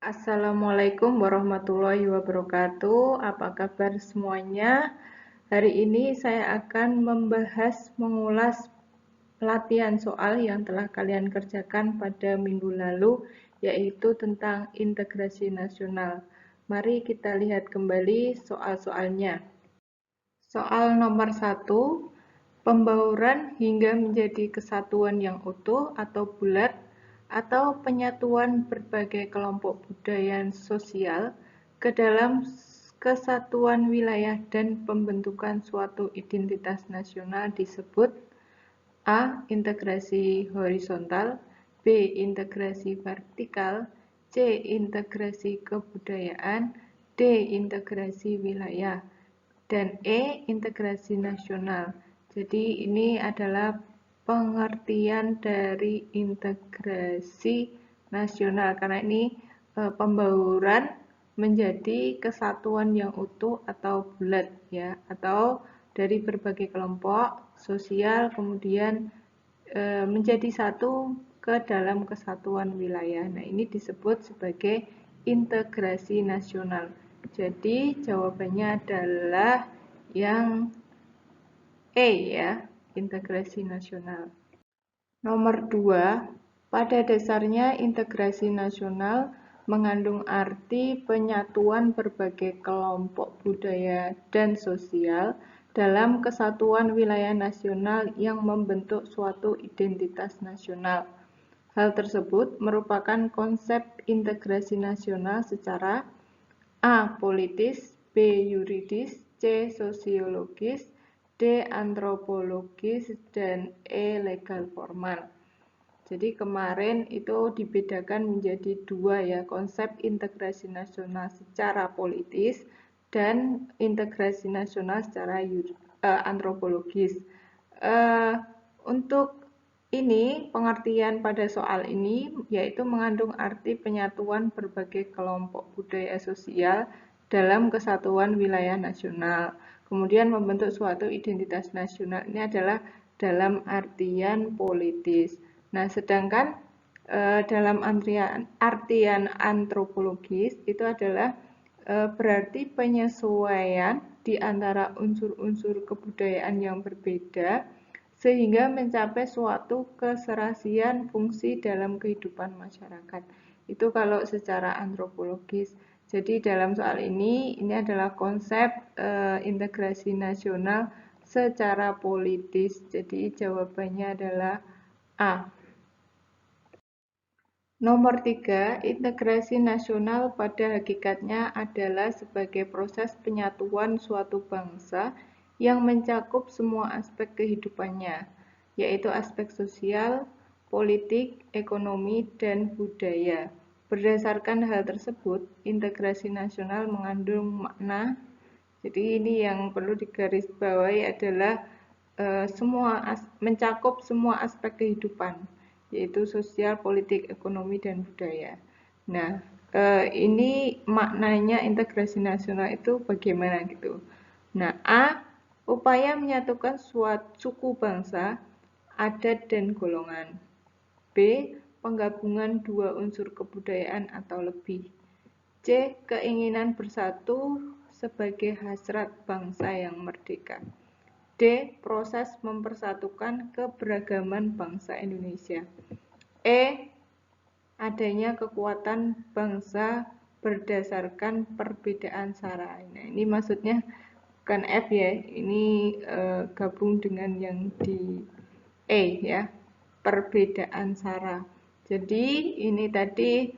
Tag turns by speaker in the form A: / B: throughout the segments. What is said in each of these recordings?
A: Assalamualaikum warahmatullahi wabarakatuh. Apa kabar semuanya? Hari ini saya akan mengulas latihan soal yang telah kalian kerjakan pada minggu lalu, yaitu tentang integrasi nasional. Mari kita lihat kembali soal-soalnya. Soal nomor 1, pembauran hingga menjadi kesatuan yang utuh atau bulat, atau penyatuan berbagai kelompok budaya sosial ke dalam kesatuan wilayah dan pembentukan suatu identitas nasional disebut A. Integrasi horizontal, B. Integrasi vertikal, C. Integrasi kebudayaan, D. Integrasi wilayah, dan E. Integrasi nasional. Jadi ini adalah pengertian dari integrasi nasional, karena ini pembauran menjadi kesatuan yang utuh atau bulat ya, atau dari berbagai kelompok sosial kemudian menjadi satu ke dalam kesatuan wilayah. Nah, ini disebut sebagai integrasi nasional. Jadi jawabannya adalah yang E ya, integrasi nasional. Nomor 2, pada dasarnya integrasi nasional mengandung arti penyatuan berbagai kelompok budaya dan sosial dalam kesatuan wilayah nasional yang membentuk suatu identitas nasional. Hal tersebut merupakan konsep integrasi nasional secara A. Politis, B. Yuridis, C. Sosiologis, D. Antropologis, dan E. Legal formal. Jadi kemarin itu dibedakan menjadi dua ya, konsep integrasi nasional secara politis dan integrasi nasional secara antropologis. Untuk ini pengertian pada soal ini yaitu mengandung arti penyatuan berbagai kelompok budaya sosial dalam kesatuan wilayah nasional. Kemudian membentuk suatu identitas nasional ini adalah dalam artian politis. Nah, sedangkan dalam artian antropologis itu adalah berarti penyesuaian di antara unsur-unsur kebudayaan yang berbeda sehingga mencapai suatu keserasian fungsi dalam kehidupan masyarakat. Itu kalau secara antropologis. Jadi dalam soal ini adalah konsep integrasi nasional secara politis. Jadi jawabannya adalah A. Nomor 3, integrasi nasional pada hakikatnya adalah sebagai proses penyatuan suatu bangsa yang mencakup semua aspek kehidupannya, yaitu aspek sosial, politik, ekonomi, dan budaya. Berdasarkan hal tersebut, integrasi nasional mengandung makna. Jadi ini yang perlu digarisbawahi adalah mencakup semua aspek kehidupan, yaitu sosial, politik, ekonomi, dan budaya. Nah, ini maknanya integrasi nasional itu bagaimana gitu. Nah, A. Upaya menyatukan suatu suku bangsa, adat, dan golongan. B. Penggabungan dua unsur kebudayaan atau lebih. C. Keinginan bersatu sebagai hasrat bangsa yang merdeka. D. Proses mempersatukan keberagaman bangsa Indonesia. E. Adanya kekuatan bangsa berdasarkan perbedaan sara. Nah, ini maksudnya bukan F ya, ini gabung dengan yang di E ya, perbedaan sara. Jadi ini tadi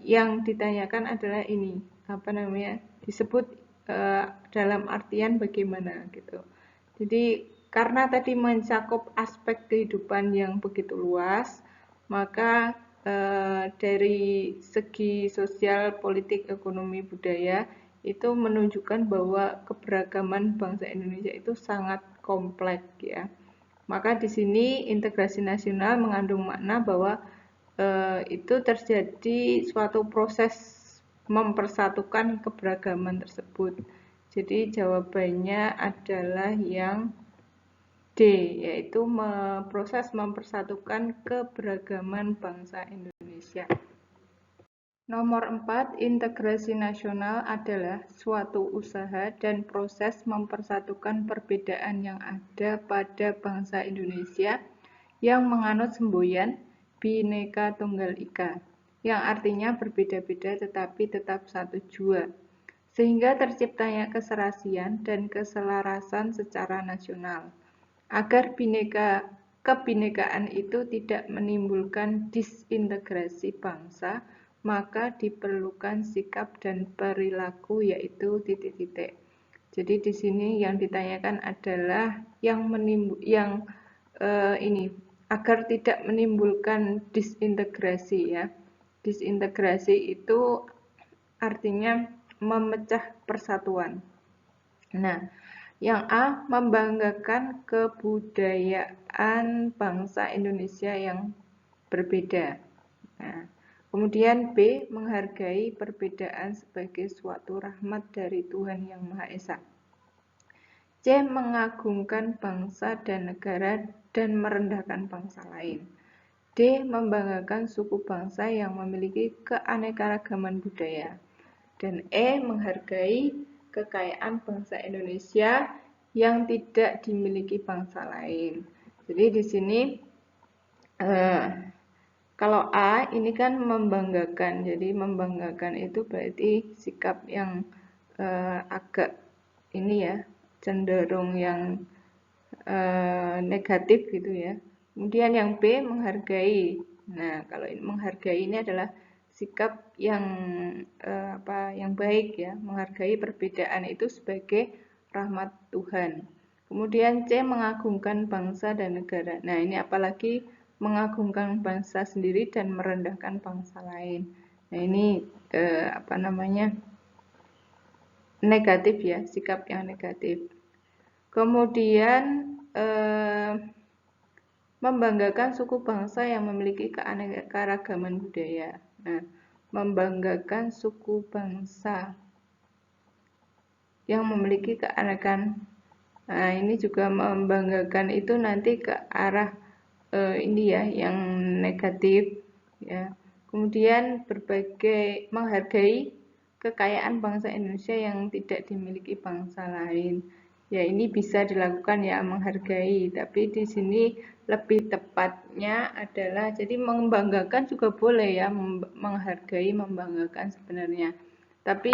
A: yang ditanyakan adalah ini, apa namanya, disebut dalam artian bagaimana gitu. Jadi karena tadi mencakup aspek kehidupan yang begitu luas, maka dari segi sosial, politik, ekonomi, budaya itu menunjukkan bahwa keberagaman bangsa Indonesia itu sangat kompleks ya. Maka di sini integrasi nasional mengandung makna bahwa itu terjadi suatu proses mempersatukan keberagaman tersebut. Jadi jawabannya adalah yang D, yaitu proses mempersatukan keberagaman bangsa Indonesia. Nomor 4, integrasi nasional adalah suatu usaha dan proses mempersatukan perbedaan yang ada pada bangsa Indonesia yang menganut semboyan Bhinneka Tunggal Ika, yang artinya berbeda-beda tetapi tetap satu jua, sehingga terciptanya keserasian dan keselarasan secara nasional. Agar kebinekaan itu tidak menimbulkan disintegrasi bangsa, maka diperlukan sikap dan perilaku yaitu titik-titik. Jadi di sini yang ditanyakan adalah ini agar tidak menimbulkan disintegrasi ya. Disintegrasi itu artinya memecah persatuan. Nah, yang A, membanggakan kebudayaan bangsa Indonesia yang berbeda. Nah, kemudian B, menghargai perbedaan sebagai suatu rahmat dari Tuhan Yang Maha Esa. C, mengagungkan bangsa dan negara dan merendahkan bangsa lain. D, membanggakan suku bangsa yang memiliki keanekaragaman budaya. Dan E, menghargai kekayaan bangsa Indonesia yang tidak dimiliki bangsa lain. Jadi di sini kalau A ini kan membanggakan, jadi membanggakan itu berarti sikap yang agak ini ya, cenderung yang negatif gitu ya. Kemudian yang B, menghargai. Nah, kalau menghargai ini adalah sikap yang yang baik ya, menghargai perbedaan itu sebagai rahmat Tuhan. Kemudian C, mengagungkan bangsa dan negara. Nah, ini apalagi mengagungkan bangsa sendiri dan merendahkan bangsa lain. Nah, ini negatif ya, sikap yang negatif. Kemudian membanggakan suku bangsa yang memiliki keanekaragaman budaya. Nah, membanggakan suku bangsa yang memiliki keanekaragaman. Nah, ini juga membanggakan itu nanti ke arah ini ya, yang negatif ya. Kemudian menghargai kekayaan bangsa Indonesia yang tidak dimiliki bangsa lain. Ya, ini bisa dilakukan ya, menghargai, tapi di sini lebih tepatnya adalah jadi membanggakan juga boleh ya, menghargai, membanggakan sebenarnya. Tapi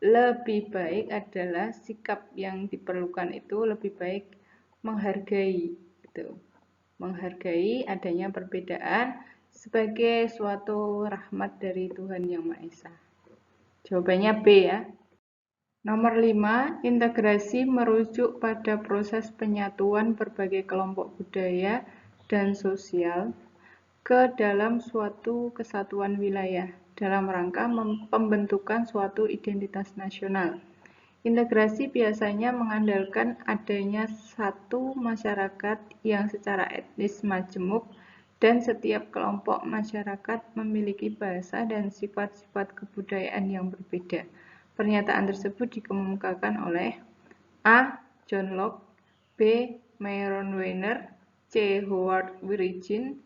A: lebih baik adalah sikap yang diperlukan itu lebih baik menghargai gitu. Menghargai adanya perbedaan sebagai suatu rahmat dari Tuhan Yang Maha Esa. Jawabannya B ya. Nomor 5, integrasi merujuk pada proses penyatuan berbagai kelompok budaya dan sosial ke dalam suatu kesatuan wilayah dalam rangka pembentukan suatu identitas nasional. Integrasi biasanya mengandalkan adanya satu masyarakat yang secara etnis majemuk dan setiap kelompok masyarakat memiliki bahasa dan sifat-sifat kebudayaan yang berbeda. Pernyataan tersebut dikemukakan oleh A. John Locke, B. Myron Weiner, C. Howard Wirigin,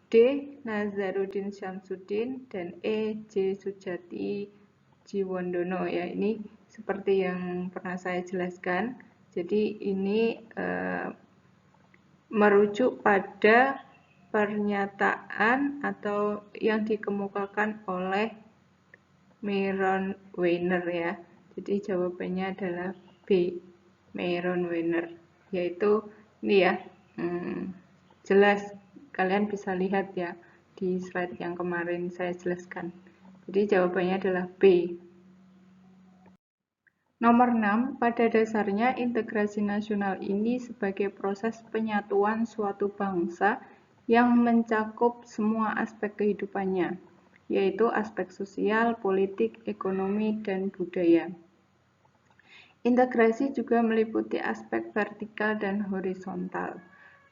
A: D. Nazaruddin Syamsuddin, dan E. J. Sujati Jiwandono ya. Ini seperti yang pernah saya jelaskan. Jadi ini merujuk pada pernyataan atau yang dikemukakan oleh Myron Weiner ya. Jadi jawabannya adalah B. Myron Weiner, yaitu ini ya. Jelas kalian bisa lihat ya di slide yang kemarin saya jelaskan. Jadi jawabannya adalah B. Nomor 6, pada dasarnya integrasi nasional ini sebagai proses penyatuan suatu bangsa yang mencakup semua aspek kehidupannya, yaitu aspek sosial, politik, ekonomi, dan budaya. Integrasi juga meliputi aspek vertikal dan horizontal.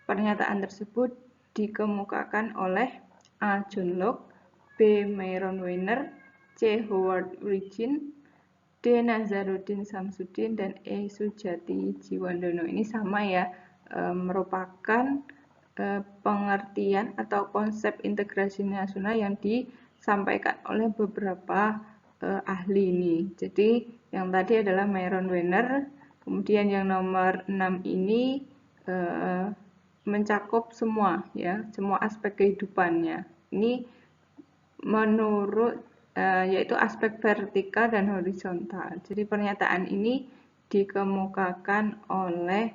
A: Pernyataan tersebut dikemukakan oleh A. John Locke, B. Myron Weiner, C. Howard Wirigin, D. Nazaruddin Syamsuddin, dan E. Sujati Jiwandono. Ini sama ya, merupakan pengertian atau konsep integrasi nasional yang disampaikan oleh beberapa ahli ini. Jadi yang tadi adalah Myron Wenner, kemudian yang nomor 6 ini mencakup semua ya, semua aspek kehidupannya. Ini menurut yaitu aspek vertikal dan horizontal. Jadi pernyataan ini dikemukakan oleh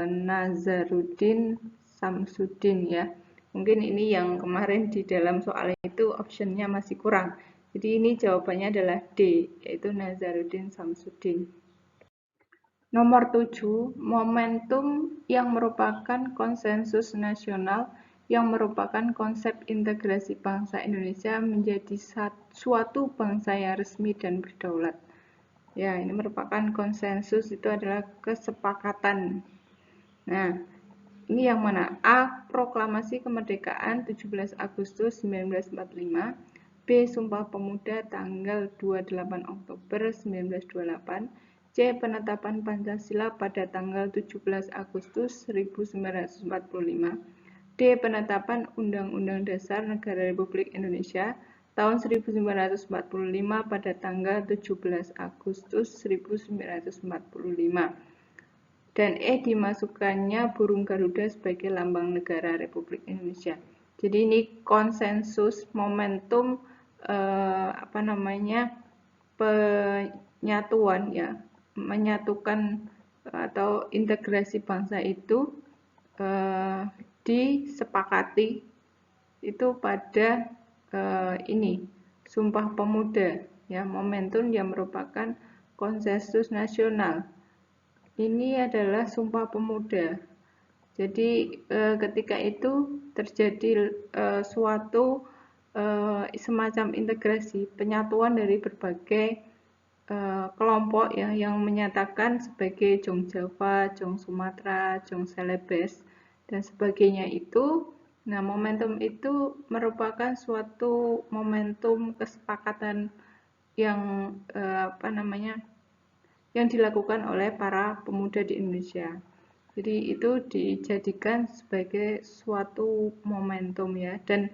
A: Nazaruddin Samsudin ya. Mungkin ini yang kemarin di dalam soal itu optionnya masih kurang. Jadi ini jawabannya adalah D, yaitu Nazaruddin Samsudin. Nomor 7, momentum yang merupakan konsensus nasional yang merupakan konsep integrasi bangsa Indonesia menjadi suatu bangsa yang resmi dan berdaulat. Ya, ini merupakan konsensus, itu adalah kesepakatan. Nah, ini yang mana? A. Proklamasi Kemerdekaan 17 Agustus 1945. B. Sumpah Pemuda tanggal 28 Oktober 1928. C. Penetapan Pancasila pada tanggal 17 Agustus 1945. D. Penetapan Undang-Undang Dasar Negara Republik Indonesia tahun 1945 pada tanggal 17 Agustus 1945. Dan E. Dimasukkannya burung Garuda sebagai lambang negara Republik Indonesia. Jadi ini konsensus momentum penyatuan ya, menyatukan atau integrasi bangsa itu disepakati itu pada ini Sumpah Pemuda ya, momentum yang merupakan konsensus nasional. Ini adalah Sumpah Pemuda. Jadi ketika itu terjadi suatu semacam integrasi, penyatuan dari berbagai kelompok ya, yang menyatakan sebagai Jong Java, Jong Sumatera, Jong Celebes dan sebagainya itu. Nah, momentum itu merupakan suatu momentum kesepakatan yang yang dilakukan oleh para pemuda di Indonesia. Jadi itu dijadikan sebagai suatu momentum ya, dan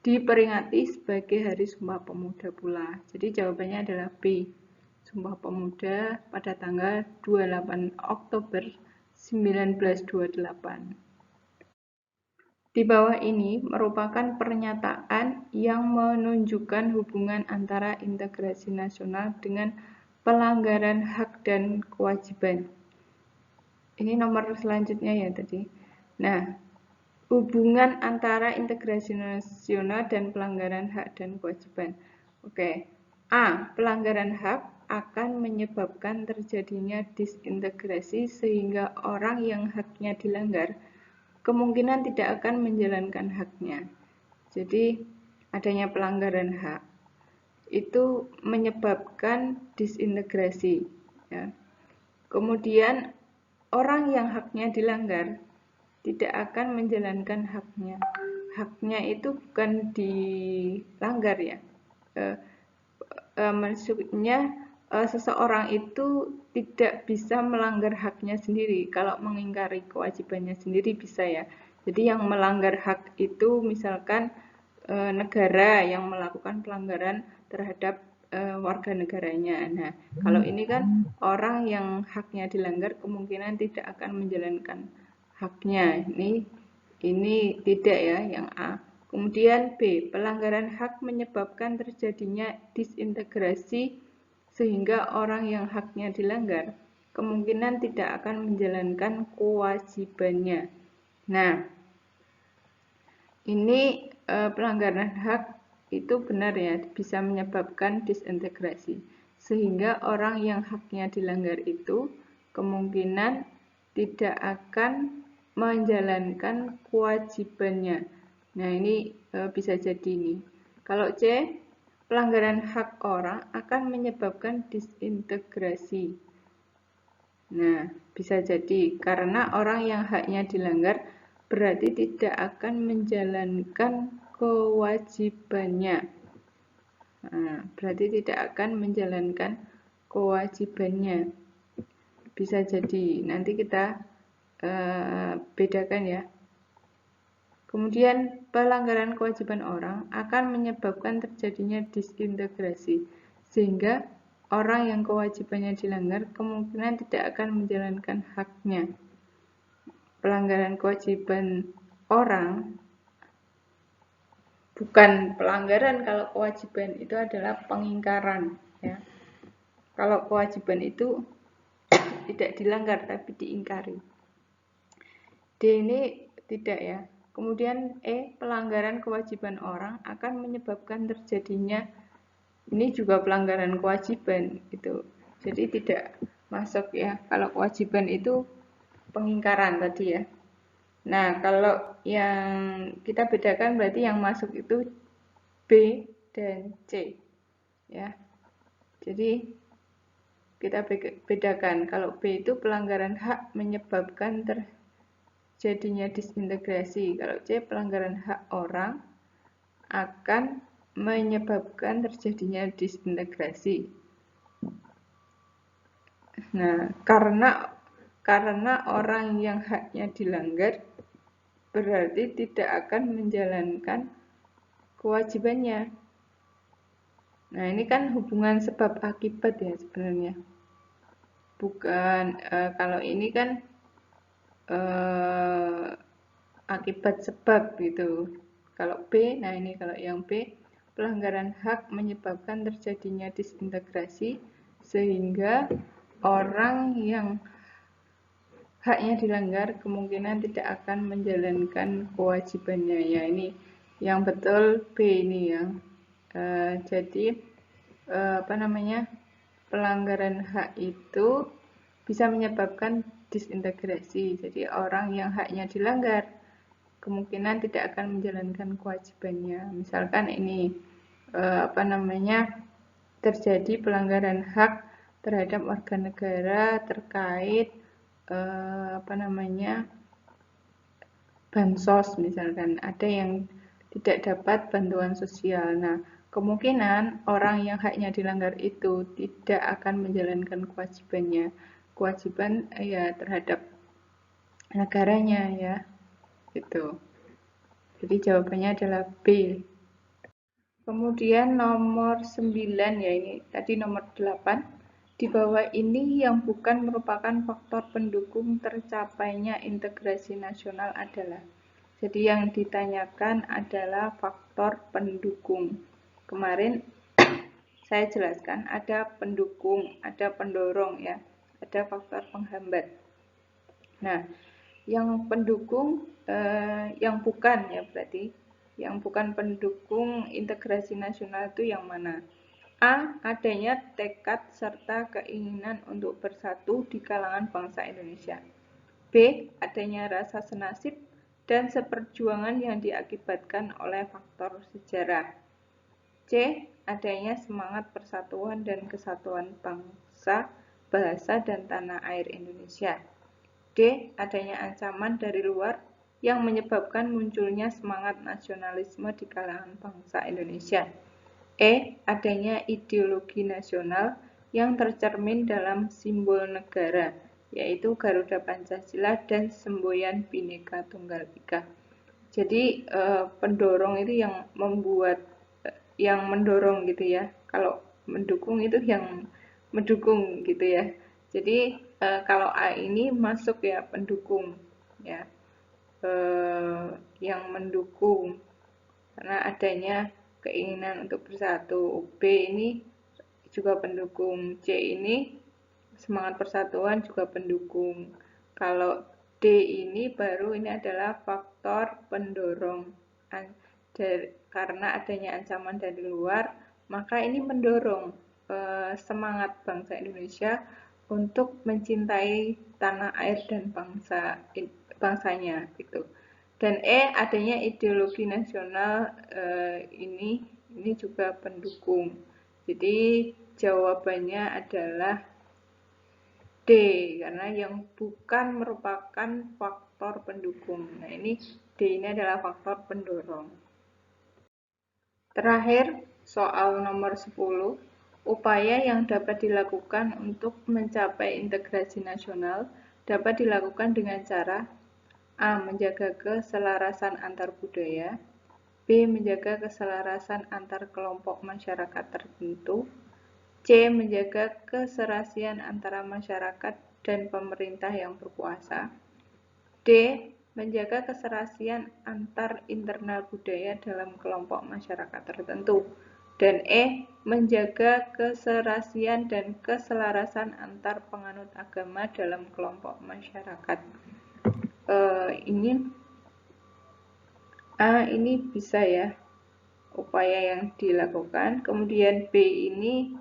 A: diperingati sebagai Hari Sumpah Pemuda pula. Jadi jawabannya adalah B. Sumpah Pemuda pada tanggal 28 Oktober 1928. Di bawah ini merupakan pernyataan yang menunjukkan hubungan antara integrasi nasional dengan pelanggaran hak dan kewajiban. Ini nomor selanjutnya ya tadi. Nah, hubungan antara integrasi nasional dan pelanggaran hak dan kewajiban. Oke. A. Pelanggaran hak akan menyebabkan terjadinya disintegrasi sehingga orang yang haknya dilanggar kemungkinan tidak akan menjalankan haknya. Jadi, adanya pelanggaran hak itu menyebabkan disintegrasi. Ya. Kemudian, orang yang haknya dilanggar tidak akan menjalankan haknya. Haknya itu bukan dilanggar ya. Maksudnya seseorang itu tidak bisa melanggar haknya sendiri. Kalau mengingkari kewajibannya sendiri bisa ya. Jadi yang melanggar hak itu misalkan negara yang melakukan pelanggaran terhadap warga negaranya. Nah, kalau ini kan orang yang haknya dilanggar kemungkinan tidak akan menjalankan haknya. Ini tidak ya yang A. Kemudian B, pelanggaran hak menyebabkan terjadinya disintegrasi sehingga orang yang haknya dilanggar kemungkinan tidak akan menjalankan kewajibannya. Nah, ini pelanggaran hak itu benar ya, bisa menyebabkan disintegrasi. Sehingga orang yang haknya dilanggar itu kemungkinan tidak akan menjalankan kewajibannya. Nah, ini bisa jadi ini. Kalau C, pelanggaran hak orang akan menyebabkan disintegrasi. Nah, bisa jadi karena orang yang haknya dilanggar berarti tidak akan menjalankan kewajibannya. Nah, berarti tidak akan menjalankan kewajibannya. Bisa jadi nanti kita bedakan ya. Kemudian pelanggaran kewajiban orang akan menyebabkan terjadinya disintegrasi, sehingga orang yang kewajibannya dilanggar kemungkinan tidak akan menjalankan haknya. Pelanggaran kewajiban orang bukan pelanggaran, kalau kewajiban itu adalah pengingkaran, ya. Kalau kewajiban itu tidak dilanggar tapi diingkari. D ini tidak, ya. Kemudian E, pelanggaran kewajiban orang akan menyebabkan terjadinya, ini juga pelanggaran kewajiban itu. Jadi tidak masuk, ya. Kalau kewajiban itu pengingkaran tadi, ya. Nah, kalau yang kita bedakan berarti yang masuk itu B dan C, ya. Jadi kita bedakan, kalau B itu pelanggaran hak menyebabkan terjadinya disintegrasi. Kalau C pelanggaran hak orang akan menyebabkan terjadinya disintegrasi. Nah, karena orang yang haknya dilanggar berarti tidak akan menjalankan kewajibannya. Nah, ini kan hubungan sebab akibat, ya, sebenarnya. Bukan, kalau ini kan akibat sebab gitu. Kalau B, nah ini kalau yang B, pelanggaran hak menyebabkan terjadinya disintegrasi sehingga orang yang haknya dilanggar kemungkinan tidak akan menjalankan kewajibannya. Ya, ini yang betul B ini, ya. Jadi pelanggaran hak itu bisa menyebabkan disintegrasi. Jadi orang yang haknya dilanggar kemungkinan tidak akan menjalankan kewajibannya. Misalkan ini terjadi pelanggaran hak terhadap warga negara terkait bansos, misalkan ada yang tidak dapat bantuan sosial. Nah, kemungkinan orang yang haknya dilanggar itu tidak akan menjalankan kewajiban ya terhadap negaranya, ya. Gitu. Jadi jawabannya adalah B. Kemudian nomor 9, ya, ini tadi nomor 8. Di bawah ini yang bukan merupakan faktor pendukung tercapainya integrasi nasional adalah. Jadi yang ditanyakan adalah faktor pendukung. Kemarin saya jelaskan ada pendukung, ada pendorong, ya, ada faktor penghambat. Nah, yang pendukung, yang bukan, ya, berarti yang bukan pendukung integrasi nasional itu yang mana? A. Adanya tekad serta keinginan untuk bersatu di kalangan bangsa Indonesia. B. Adanya rasa senasib dan seperjuangan yang diakibatkan oleh faktor sejarah. C. Adanya semangat persatuan dan kesatuan bangsa, bahasa, dan tanah air Indonesia. D. Adanya ancaman dari luar yang menyebabkan munculnya semangat nasionalisme di kalangan bangsa Indonesia. E. Adanya ideologi nasional yang tercermin dalam simbol negara, yaitu Garuda Pancasila dan semboyan Bhinneka Tunggal Ika. Jadi pendorong itu yang mendorong gitu, ya. Kalau mendukung itu yang mendukung gitu, ya. Jadi kalau A ini masuk, ya, pendukung, ya, yang mendukung karena adanya keinginan untuk bersatu. B ini juga pendukung. C ini semangat persatuan juga pendukung. Kalau D ini baru ini adalah faktor pendorong. Karena adanya ancaman dari luar, maka ini mendorong semangat bangsa Indonesia untuk mencintai tanah air dan bangsanya gitu. Dan E adanya ideologi nasional, ini juga pendukung. Jadi jawabannya adalah D, karena yang bukan merupakan faktor pendukung. Nah, ini D ini adalah faktor pendorong. Terakhir, soal nomor 10. Upaya yang dapat dilakukan untuk mencapai integrasi nasional dapat dilakukan dengan cara A. Menjaga keselarasan antar budaya. B. Menjaga keselarasan antar kelompok masyarakat tertentu. C. Menjaga keserasian antara masyarakat dan pemerintah yang berkuasa. D. Menjaga keserasian antar internal budaya dalam kelompok masyarakat tertentu. Dan E. Menjaga keserasian dan keselarasan antar penganut agama dalam kelompok masyarakat. Ini bisa ya, upaya yang dilakukan. Kemudian B ini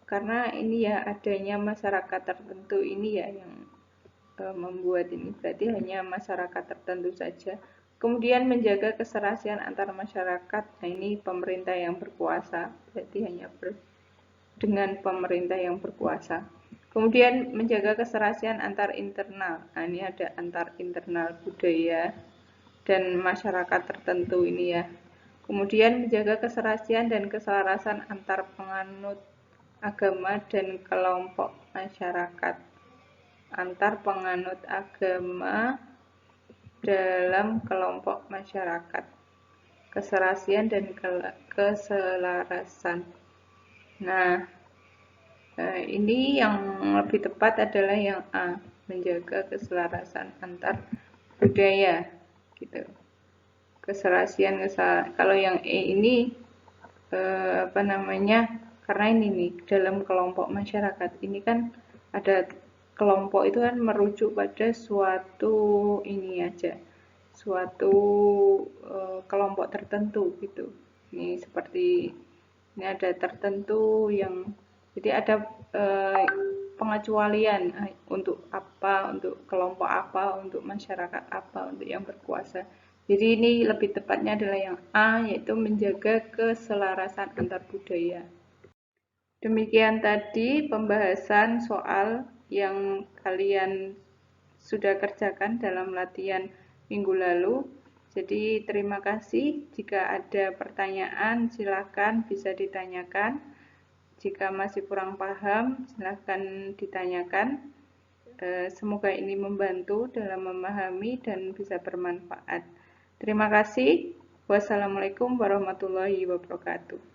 A: karena ini ya adanya masyarakat tertentu ini ya yang membuat ini, berarti hanya masyarakat tertentu saja. Kemudian menjaga keserasian antar masyarakat, nah ini pemerintah yang berkuasa, berarti hanya dengan pemerintah yang berkuasa. Kemudian menjaga keserasian antar internal, nah ini ada antar internal budaya dan masyarakat tertentu ini ya. Kemudian menjaga keserasian dan keselarasan antar penganut agama dan kelompok masyarakat. Antar penganut agama dalam kelompok masyarakat. Keserasian dan keselarasan. Nah, ini yang lebih tepat adalah yang A, menjaga keselarasan antar budaya gitu. Keserasian, kalau yang E ini karena ini nih dalam kelompok masyarakat ini kan ada kelompok itu kan merujuk pada suatu ini aja, suatu kelompok tertentu gitu. Ini seperti ini ada tertentu yang jadi ada pengecualian untuk apa, untuk kelompok apa, untuk masyarakat apa, untuk yang berkuasa. Jadi ini lebih tepatnya adalah yang A, yaitu menjaga keselarasan antar budaya. Demikian tadi pembahasan soal yang kalian sudah kerjakan dalam latihan minggu lalu. Jadi terima kasih. Jika ada pertanyaan silakan bisa ditanyakan. Jika masih kurang paham silakan ditanyakan. Semoga ini membantu dalam memahami dan bisa bermanfaat. Terima kasih. Wassalamualaikum warahmatullahi wabarakatuh.